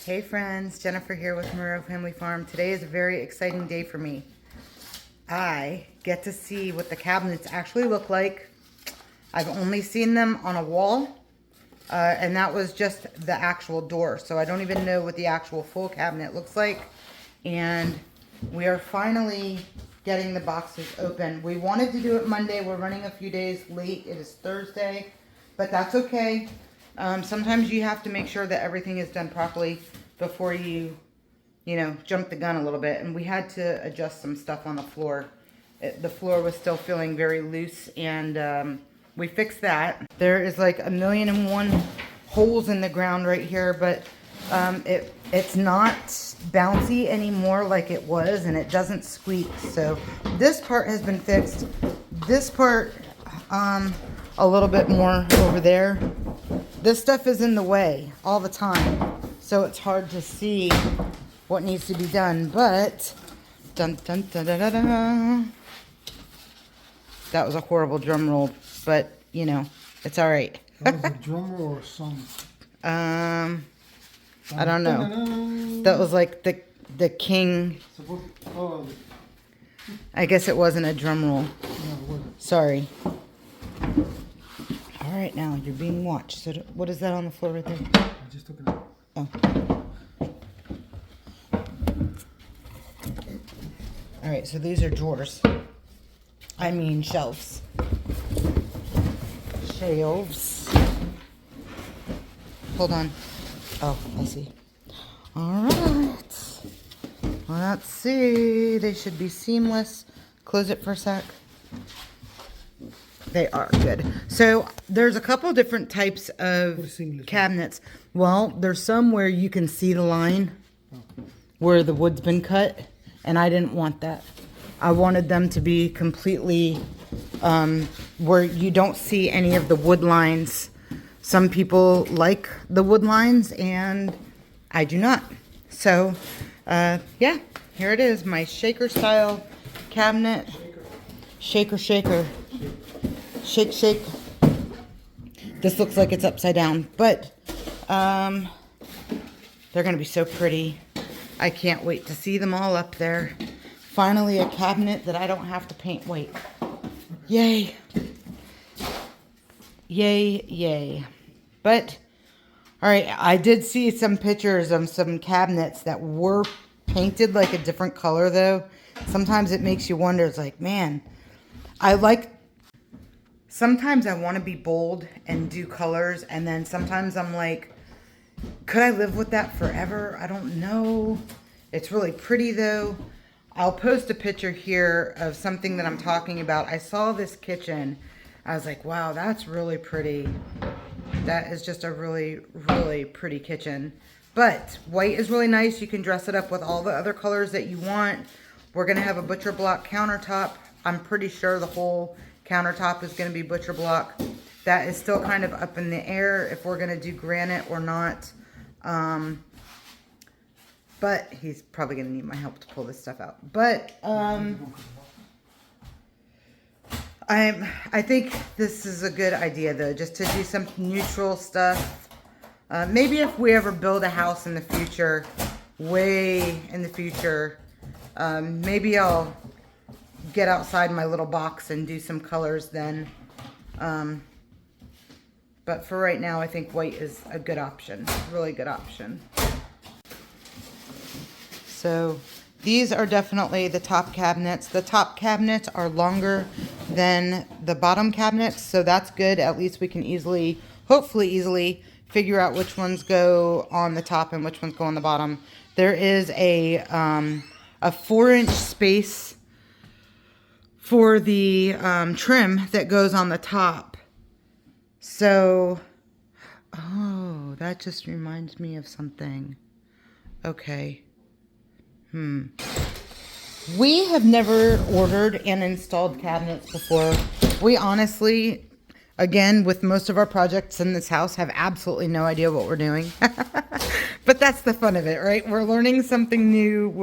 Hey friends, Jennifer here with Marrero Family Farm. Today is a very exciting day for me. I get to see what the cabinets actually look like. I've only seen them on a wall, and that was just the actual door. So I don't even know what the actual full cabinet looks like. And we are finally getting the boxes open. We wanted to do it Monday. We're running a few days late. It is Thursday, but that's okay. Sometimes you have to make sure that everything is done properly before you jump the gun a little bit. And we had to adjust some stuff on the floor. The floor was still feeling very loose, and we fixed that. There is like 1,000,001 holes in the ground right here, but it's not bouncy anymore like it was, and it doesn't squeak. So this part has been fixed. This part, a little bit more over there. This stuff is in the way all the time, so it's hard to see what needs to be done. But dun dun dun da da da. That was a horrible drum roll, but it's all right. That was a drum roll or a song? I don't know. That was like the king. I guess it wasn't a drum roll. Sorry. All right, now you're being watched. So what is that on the floor right there? I just took it out. Oh. All right, so these are drawers. I mean shelves. Shelves. Hold on. Oh, I see. All right. Let's see. They should be seamless. Close it for a sec. They are good. So there's a couple different types of cabinets. Well, there's some where you can see the line where the wood's been cut, and I didn't want that. I wanted them to be completely where you don't see any of the wood lines. Some people like the wood lines, and I do not. So, yeah, here it is, my shaker style cabinet. Shaker. Shake, shake. This looks like it's upside down, but they're gonna be so pretty. I can't wait to see them all up there. Finally, a cabinet that I don't have to paint white. Yay. Yay, yay. But, all right, I did see some pictures of some cabinets that were painted like a different color, though. Sometimes it makes you wonder. It's like, man, sometimes I want to be bold and do colors, and then sometimes I'm like, could I live with that forever? I don't know. It's really pretty, though. I'll post a picture here of something that I'm talking about. I saw this kitchen. I was like, wow, that's really pretty. That is just a really, really pretty kitchen. But white is really nice. You can dress it up with all the other colors that you want. We're going to have a butcher block countertop. I'm pretty sure the whole countertop is going to be butcher block. That is still kind of up in the air if we're going to do granite or not. But he's probably going to need my help to pull this stuff out. But I think this is a good idea, though, just to do some neutral stuff. Maybe if we ever build a house in the future, way in the future, maybe I'll get outside my little box and do some colors then. But for right now, I think white is a good option, really good option. So these are definitely the top cabinets. The top cabinets are longer than the bottom cabinets, so that's good. At least we can easily, hopefully easily, figure out which ones go on the top and which ones go on the bottom. There is a 4-inch space for the trim that goes on the top. So, oh, that just reminds me of something. Okay. We have never ordered and installed cabinets before. We honestly, again, with most of our projects in this house, have absolutely no idea what we're doing. But that's the fun of it, right? We're learning something new.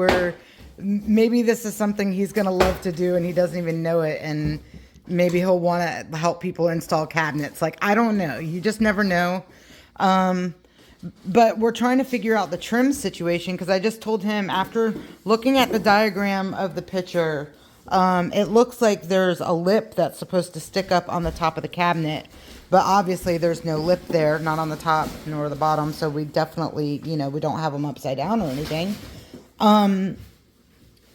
Maybe this is something he's going to love to do and he doesn't even know it. And maybe he'll want to help people install cabinets. Like, I don't know. You just never know. But we're trying to figure out the trim situation because I just told him after looking at the diagram of the picture, it looks like there's a lip that's supposed to stick up on the top of the cabinet. But obviously there's no lip there, not on the top nor the bottom. So we definitely, you know, we don't have them upside down or anything.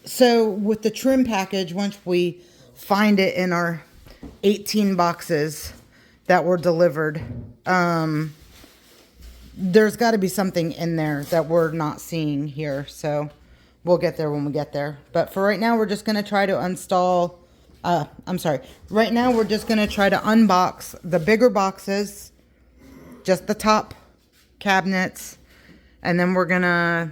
So with the trim package, once we find it in our 18 boxes that were delivered, there's got to be something in there that we're not seeing here. So we'll get there when we get there. But for right now, we're just going to try to install... Right now, we're just going to try to unbox the bigger boxes, just the top cabinets, and then we're going to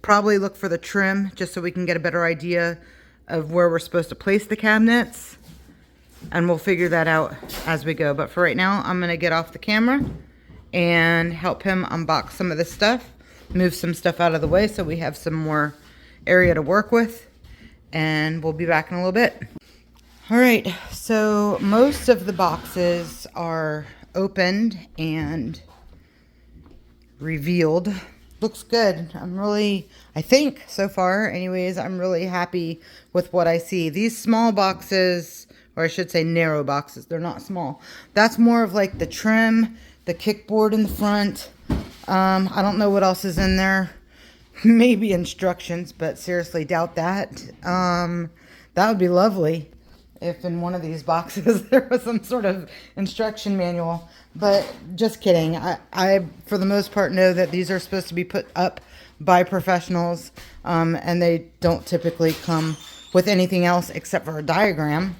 probably look for the trim just so we can get a better idea of where we're supposed to place the cabinets, and we'll figure that out as we go. But for right now, I'm going to get off the camera and help him unbox some of this stuff, move some stuff out of the way so we have some more area to work with, and we'll be back in a little bit. All right, so most of the boxes are opened and revealed. Looks good. I think so far anyways, I'm really happy with what I see. These small boxes, or I should say narrow boxes, they're not small. That's more of like the trim, the kickboard in the front. I don't know what else is in there. Maybe instructions, but seriously doubt that. That would be lovely if in one of these boxes there was some sort of instruction manual. But just kidding. I for the most part, know that these are supposed to be put up by professionals, and they don't typically come with anything else except for a diagram,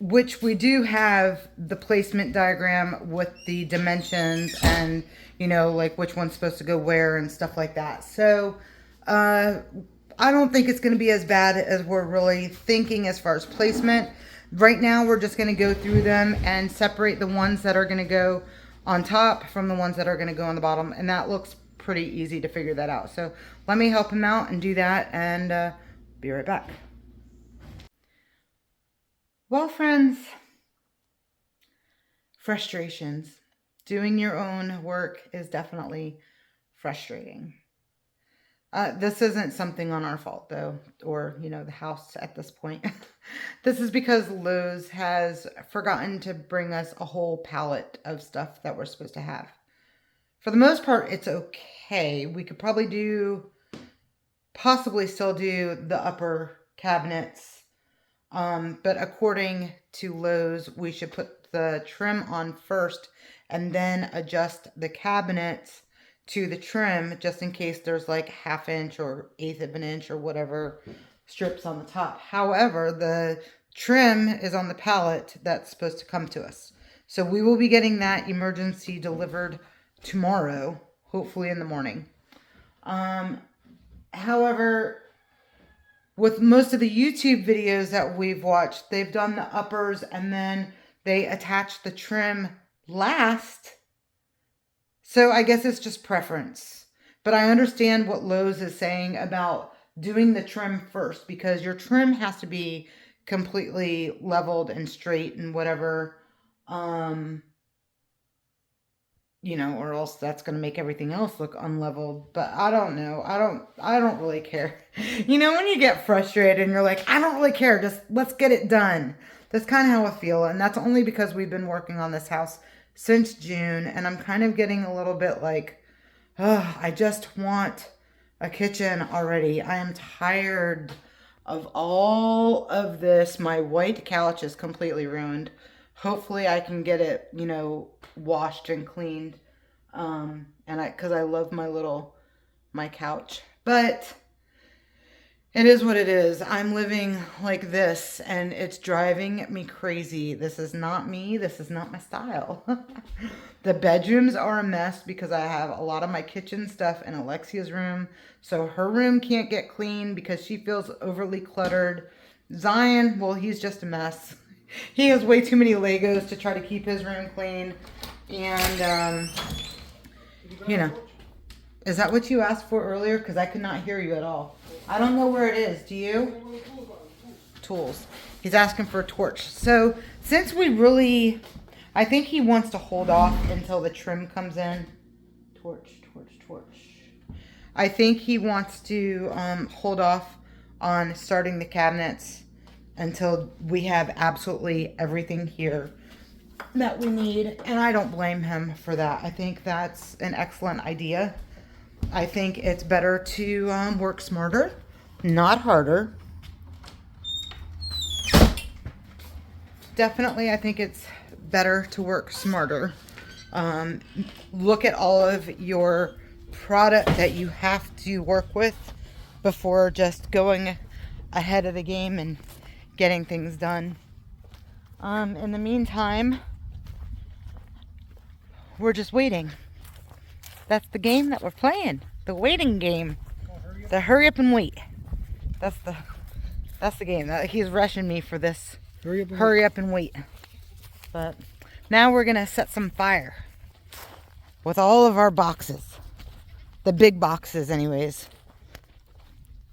which we do have the placement diagram with the dimensions and, you know, like which one's supposed to go where and stuff like that. So I don't think it's going to be as bad as we're really thinking as far as placement. Right now, we're just going to go through them and separate the ones that are going to go on top from the ones that are going to go on the bottom. And that looks pretty easy to figure that out. So let me help him out and do that, and be right back. Well, friends, frustrations. Doing your own work is definitely frustrating. This isn't something on our fault, though, or, you know, the house at this point. This is because Lowe's has forgotten to bring us a whole pallet of stuff that we're supposed to have. For the most part, it's okay. We could probably possibly still do the upper cabinets. But according to Lowe's, we should put the trim on first and then adjust the cabinets to the trim just in case there's like 1/2 inch or 1/8 of an inch or whatever strips on the top. However, the trim is on the pallet that's supposed to come to us. So we will be getting that emergency delivered tomorrow, hopefully in the morning. However, with most of the YouTube videos that we've watched, they've done the uppers and then they attach the trim last. So I guess it's just preference. But I understand what Lowe's is saying about doing the trim first, because your trim has to be completely leveled and straight and whatever, you know, or else that's going to make everything else look unleveled. But I don't know. I don't really care. You know, when you get frustrated and you're like, I don't really care. Just let's get it done. That's kind of how I feel. And that's only because we've been working on this house since June. And I'm kind of getting a little bit like, oh, I just want a kitchen already. I am tired of all of this. My white couch is completely ruined. Hopefully I can get it, you know, washed and cleaned. Because I love my couch. But it is what it is. I'm living like this and it's driving me crazy. This is not me. This is not my style. The bedrooms are a mess because I have a lot of my kitchen stuff in Alexia's room. So her room can't get clean because she feels overly cluttered. Zion, well, he's just a mess. He has way too many Legos to try to keep his room clean. And, you know, is that what you asked for earlier? Because I could not hear you at all. I don't know where it is. Do you? Tools. He's asking for a torch. So since we really, I think he wants to hold off until the trim comes in. I think he wants to hold off on starting the cabinets until we have absolutely everything here that we need. And I don't blame him for that. I think that's an excellent idea. I think it's better to work smarter, not harder. Definitely, I think it's better to work smarter. Look at all of your product that you have to work with before just going ahead of the game and getting things done. In the meantime, we're just waiting. That's the game that we're playing. The waiting game. The hurry up and wait. That's the game. He's rushing me for this. Hurry up and wait. But now we're gonna set some fire with all of our boxes. The big boxes anyways.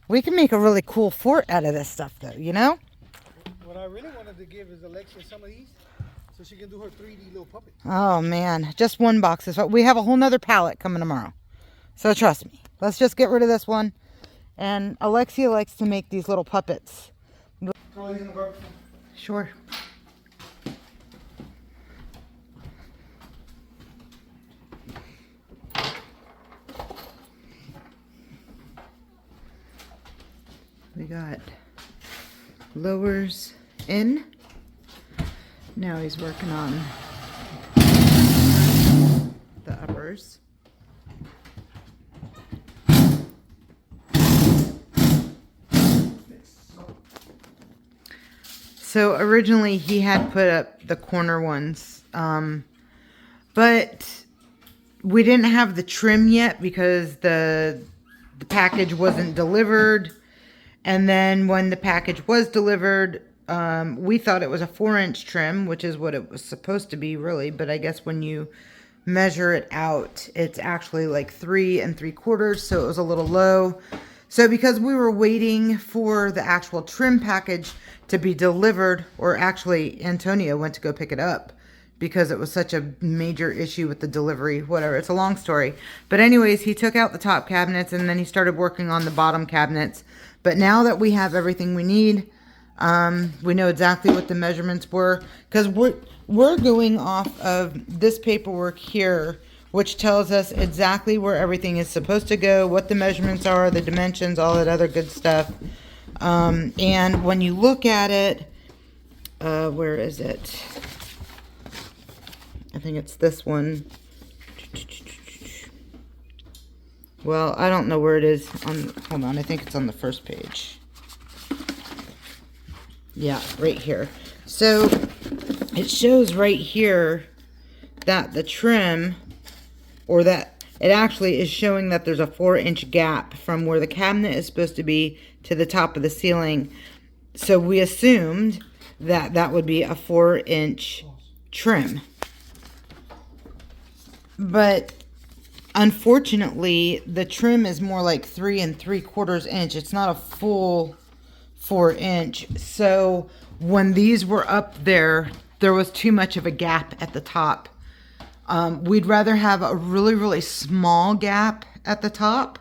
We can make a really cool fort out of this stuff though, you know? What I really wanted to give is Alexia some of these so she can do her 3D little puppet. Oh man, just one box is what we have. A whole nother pallet coming tomorrow. So trust me. Let's just get rid of this one. And Alexia likes to make these little puppets. Sure. We got lowers in. Now he's working on the uppers. So originally he had put up the corner ones, but we didn't have the trim yet because the package wasn't delivered. And then when the package was delivered, we thought it was a 4-inch trim, which is what it was supposed to be really. But I guess when you measure it out, it's actually like 3 3/4. So it was a little low. So because we were waiting for the actual trim package to be delivered, or actually Antonio went to go pick it up because it was such a major issue with the delivery, whatever. It's a long story. But anyways, he took out the top cabinets and then he started working on the bottom cabinets. But now that we have everything we need, we know exactly what the measurements were, because we're going off of this paperwork here, which tells us exactly where everything is supposed to go, what the measurements are, the dimensions, all that other good stuff. And when you look at it, where is it? I think it's this one. Well, I don't know where it is. Hold on, I think it's on the first page. Yeah, right here. So it shows right here that the trim, or that it actually is showing that there's a 4-inch gap from where the cabinet is supposed to be to the top of the ceiling. So we assumed that that would be a 4-inch trim. But unfortunately, the trim is more like 3 3/4 inch. It's not a full 4-inch. So when these were up there, there was too much of a gap at the top. We'd rather have a really, really small gap at the top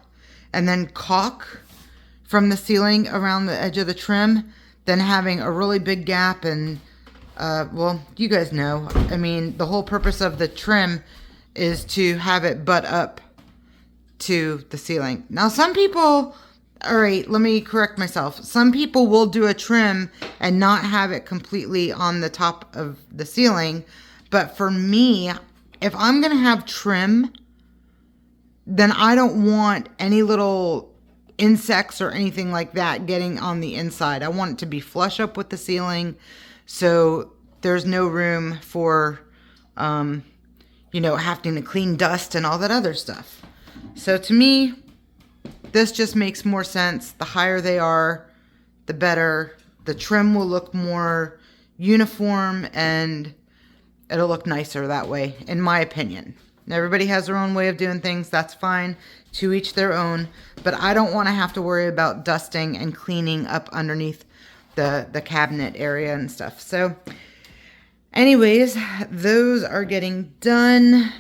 and then caulk from the ceiling around the edge of the trim than having a really big gap. And well, you guys know, I mean, the whole purpose of the trim is to have it butt up to the ceiling. Now, some people, all right, let me correct myself. Some people will do a trim and not have it completely on the top of the ceiling. But for me, if I'm going to have trim, then I don't want any little insects or anything like that getting on the inside. I want it to be flush up with the ceiling, so there's no room for, you know, having to clean dust and all that other stuff. So to me, this just makes more sense. The higher they are, the better. The trim will look more uniform and it'll look nicer that way, in my opinion. Everybody has their own way of doing things. That's fine. To each their own. But I don't want to have to worry about dusting and cleaning up underneath the cabinet area and stuff. So anyways, those are getting done.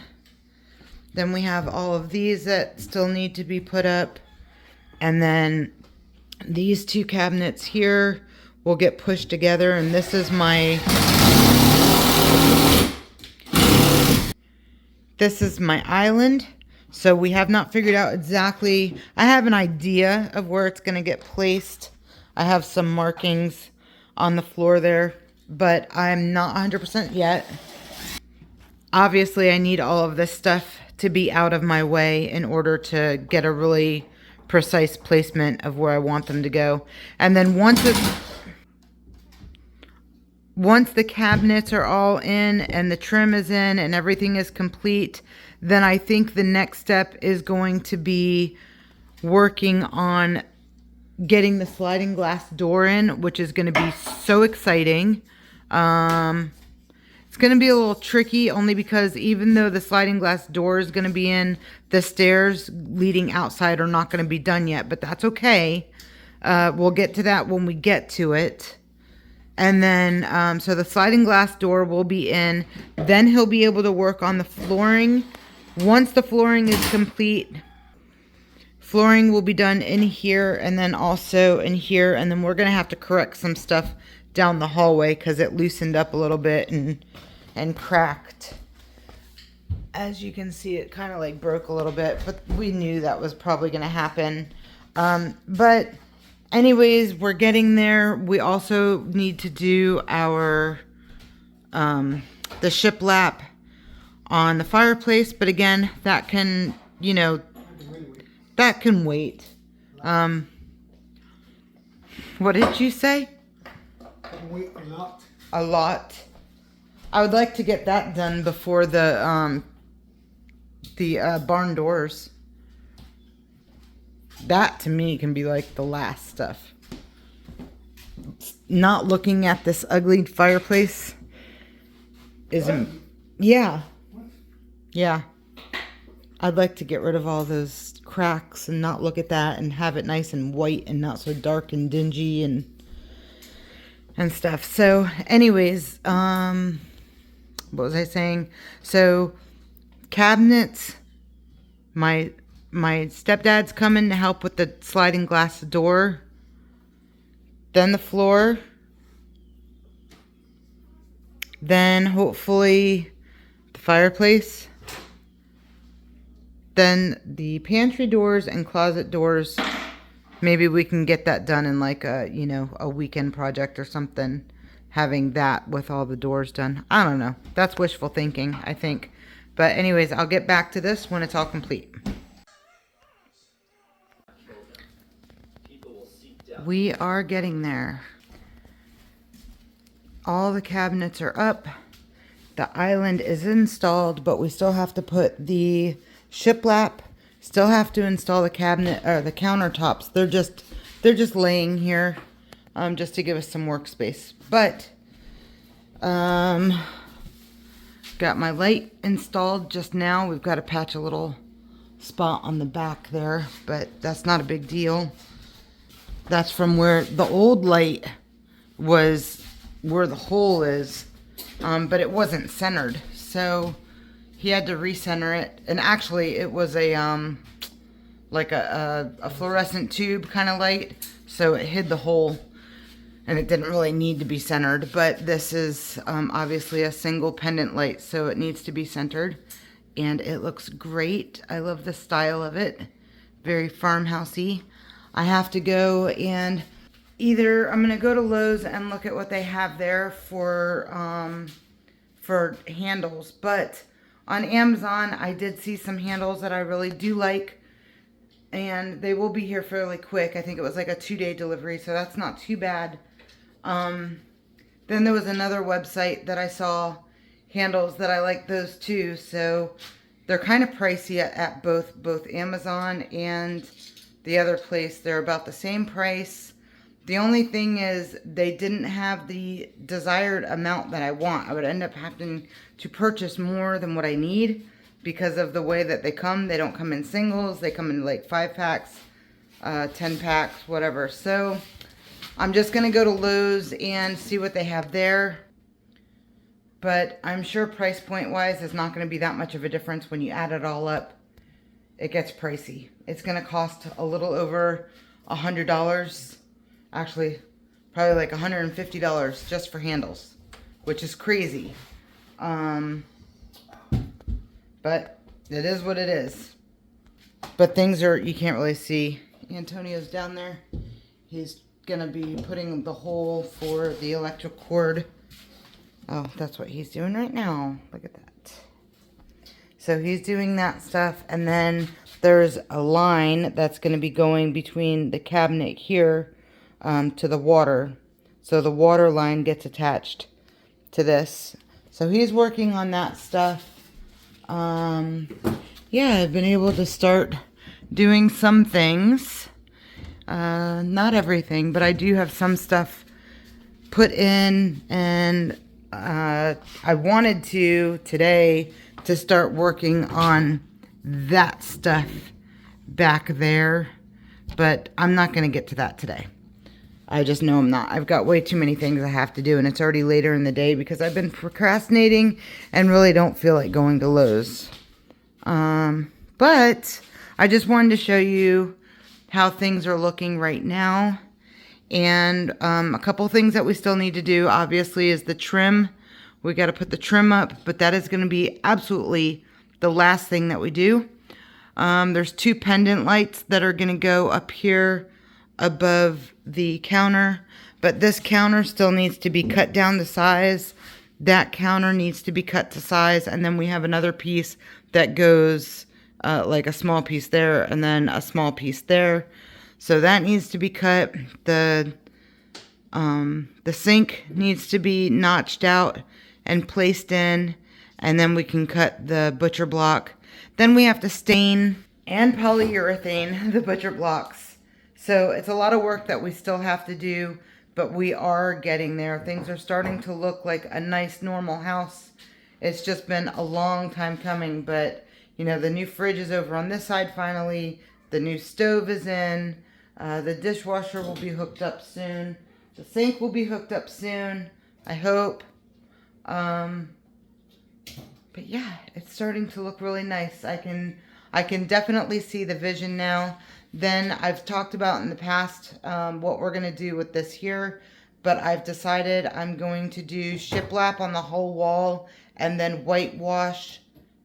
Then we have all of these that still need to be put up. And then these two cabinets here will get pushed together. And this is my island. So we have not figured out exactly. I have an idea of where it's going to get placed. I have some markings on the floor there, but I'm not 100% yet. Obviously, I need all of this stuff to be out of my way in order to get a really precise placement of where I want them to go. And then once the cabinets are all in and the trim is in and everything is complete, then I think the next step is going to be working on getting the sliding glass door in, which is going to be so exciting. It's going to be a little tricky only because even though the sliding glass door is going to be in, the stairs leading outside are not going to be done yet, but that's okay. We'll get to that when we get to it. And then, so the sliding glass door will be in. Then he'll be able to work on the flooring. Once the flooring is complete, flooring will be done in here and then also in here. And then we're going to have to correct some stuff down the hallway because it loosened up a little bit and cracked. As you can see, it kind of like broke a little bit, but we knew that was probably going to happen. But anyways, we're getting there. We also need to do our the shiplap on the fireplace, but again, that can, you know, that can wait. What did you say? Wait a lot. A lot. I would like to get that done before the barn doors. That to me can be like the last stuff. Not looking at this ugly fireplace isn't. Yeah. Yeah. I'd like to get rid of all those cracks and not look at that and have it nice and white and not so dark and dingy and stuff. So anyways, what was I saying? So cabinets, my stepdad's coming to help with the sliding glass door. Then the floor. Then hopefully the fireplace. Then the pantry doors and closet doors. Maybe we can get that done in like a, you know, a weekend project or something. Having that with all the doors done. I don't know. That's wishful thinking, I think. But anyways, I'll get back to this when it's all complete. We are getting there. All the cabinets are up. The island is installed, but we still have to put the shiplap. Still have to install the cabinet or the countertops. They're just laying here, just to give us some workspace. But got my light installed just now. We've got to patch a little spot on the back there, but that's not a big deal. That's from where the old light was, where the hole is, but it wasn't centered, so he had to recenter it. And actually it was a like a fluorescent tube kind of light, so it hid the hole and it didn't really need to be centered. But this is obviously a single pendant light, so it needs to be centered, and it looks great. I love the style of it, very farmhousey. I have to go and either I'm gonna go to Lowe's and look at what they have there for handles, but on Amazon I did see some handles that I really do like, and they will be here fairly quick. I think it was like a 2-day delivery, so that's not too bad. Then there was another website that I saw handles that I like those too, so they're kind of pricey at both Amazon and the other place. They're about the same price. The only thing is they didn't have the desired amount that I want. I would end up having to purchase more than what I need because of the way that they come. They don't come in singles. They come in like 5 packs, 10 packs, whatever. So I'm just going to go to Lowe's and see what they have there. but I'm sure price point wise is not going to be that much of a difference when you add it all up. It gets pricey. It's going to cost a little over $100. Actually, probably like $150 just for handles, which is crazy. But it is what it is. But things are, you can't really see. Antonio's down there. He's gonna be putting the hole for the electric cord. Oh, that's what he's doing right now. Look at that. So he's doing that stuff, and then there's a line that's gonna be going between the cabinet here to the water. So the water line gets attached to this. So he's working on that stuff. Yeah, I've been able to start doing some things. Not everything, but I do have some stuff put in, and I wanted to today to start working on that stuff back there, but I'm not going to get to that today. I just know I'm not. I've got way too many things I have to do, and it's already later in the day because I've been procrastinating and really don't feel like going to Lowe's. But I just wanted to show you how things are looking right now. And a couple things that we still need to do, obviously, is the trim. We got to put the trim up, but that is going to be absolutely the last thing that we do. There's 2 pendant lights that are going to go up here above the counter, but this counter still needs to be cut down to size. That counter needs to be cut to size, and then we have another piece that goes like a small piece there and then a small piece there. So that needs to be cut. The sink needs to be notched out and placed in, and then we can cut the butcher block. Then we have to stain and polyurethane the butcher blocks. So it's a lot of work that we still have to do, but we are getting there. Things are starting to look like a nice normal house. It's just been a long time coming, but you know, the new fridge is over on this side finally. The new stove is in. The dishwasher will be hooked up soon. The sink will be hooked up soon, I hope. But yeah, it's starting to look really nice. I can definitely see the vision now. Then I've talked about in the past what we're going to do with this here, but I've decided I'm going to do shiplap on the whole wall and then whitewash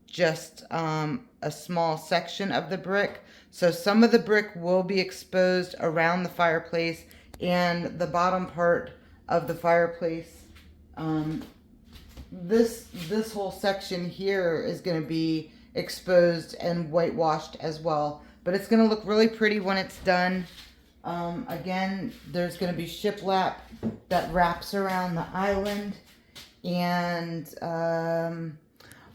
just a small section of the brick. So some of the brick will be exposed around the fireplace and the bottom part of the fireplace. This whole section here is going to be exposed and whitewashed as well. But it's going to look really pretty when it's done. Again, there's going to be shiplap that wraps around the island. And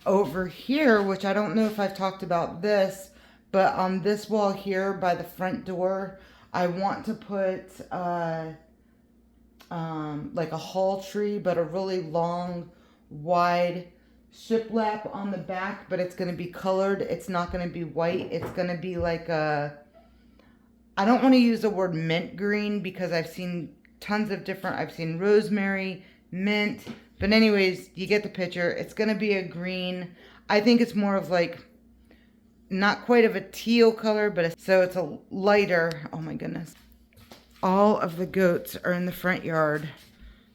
over here, which I don't know if I've talked about this, but on this wall here by the front door, I want to put like a hall tree, but a really long, wide shiplap on the back, but it's going to be colored. It's not going to be white. It's going to be like a, I don't want to use the word mint green because I've seen tons of different, I've seen rosemary, mint, but anyways, you get the picture. It's going to be a green. I think it's more of like, not quite of a teal color, but so it's a lighter, oh my goodness. All of the goats are in the front yard,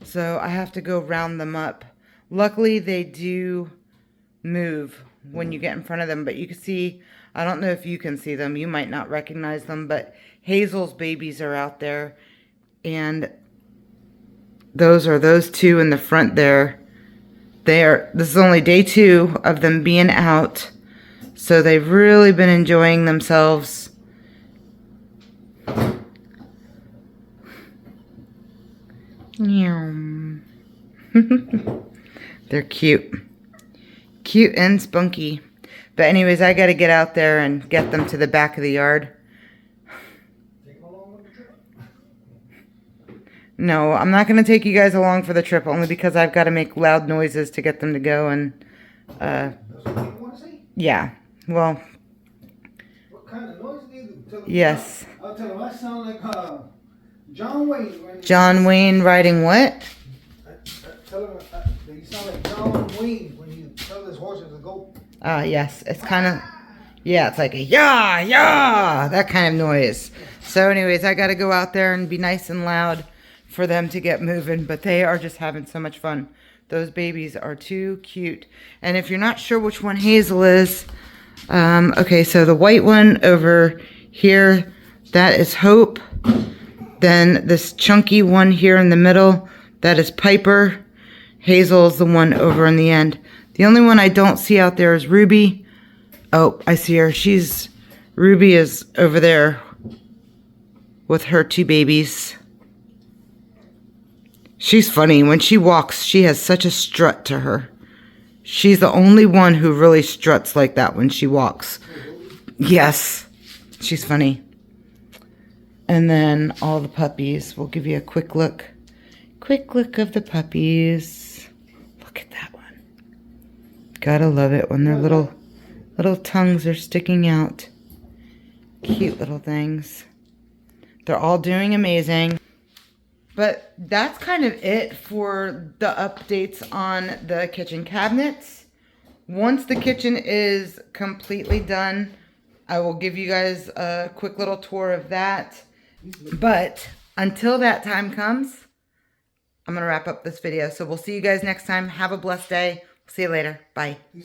so I have to go round them up. Luckily, they do move when you get in front of them, but you can see, I don't know if you can see them, you might not recognize them, but Hazel's babies are out there, and those are those 2 in the front there. This is only day 2 of them being out, so they've really been enjoying themselves. They're cute. Cute and spunky. But anyways, I got to get out there and get them to the back of the yard. No, I'm not going to take you guys along for the trip, only because I've got to make loud noises to get them to go. And That's what you want to see? Yeah, well. What kind of noise do you do? Tell them, Yes. I'll tell them, I sound like John Wayne. John Wayne riding what? Tell them, you sound like John Wayne when he tells his horses to go. Yes, it's kind of, yeah, it's like a yah, yah, that kind of noise. So anyways, I got to go out there and be nice and loud for them to get moving, but they are just having so much fun. Those babies are too cute. And if you're not sure which one Hazel is, okay, so the white one over here, that is Hope. Then this chunky one here in the middle, that is Piper. Hazel's the one over in the end. The only one I don't see out there is Ruby. Oh, I see her. Ruby is over there with her two babies. She's funny. When she walks, she has such a strut to her. She's the only one who really struts like that when she walks. Yes, she's funny. And then all the puppies. We'll give you a quick look. Quick look of the puppies. Look at that one. Gotta love it when their little tongues are sticking out. Cute little things. They're all doing amazing. But that's kind of it for the updates on the kitchen cabinets. Once the kitchen is completely done, I will give you guys a quick little tour of that. But until that time comes, I'm going to wrap up this video. So we'll see you guys next time. Have a blessed day. See you later. Bye.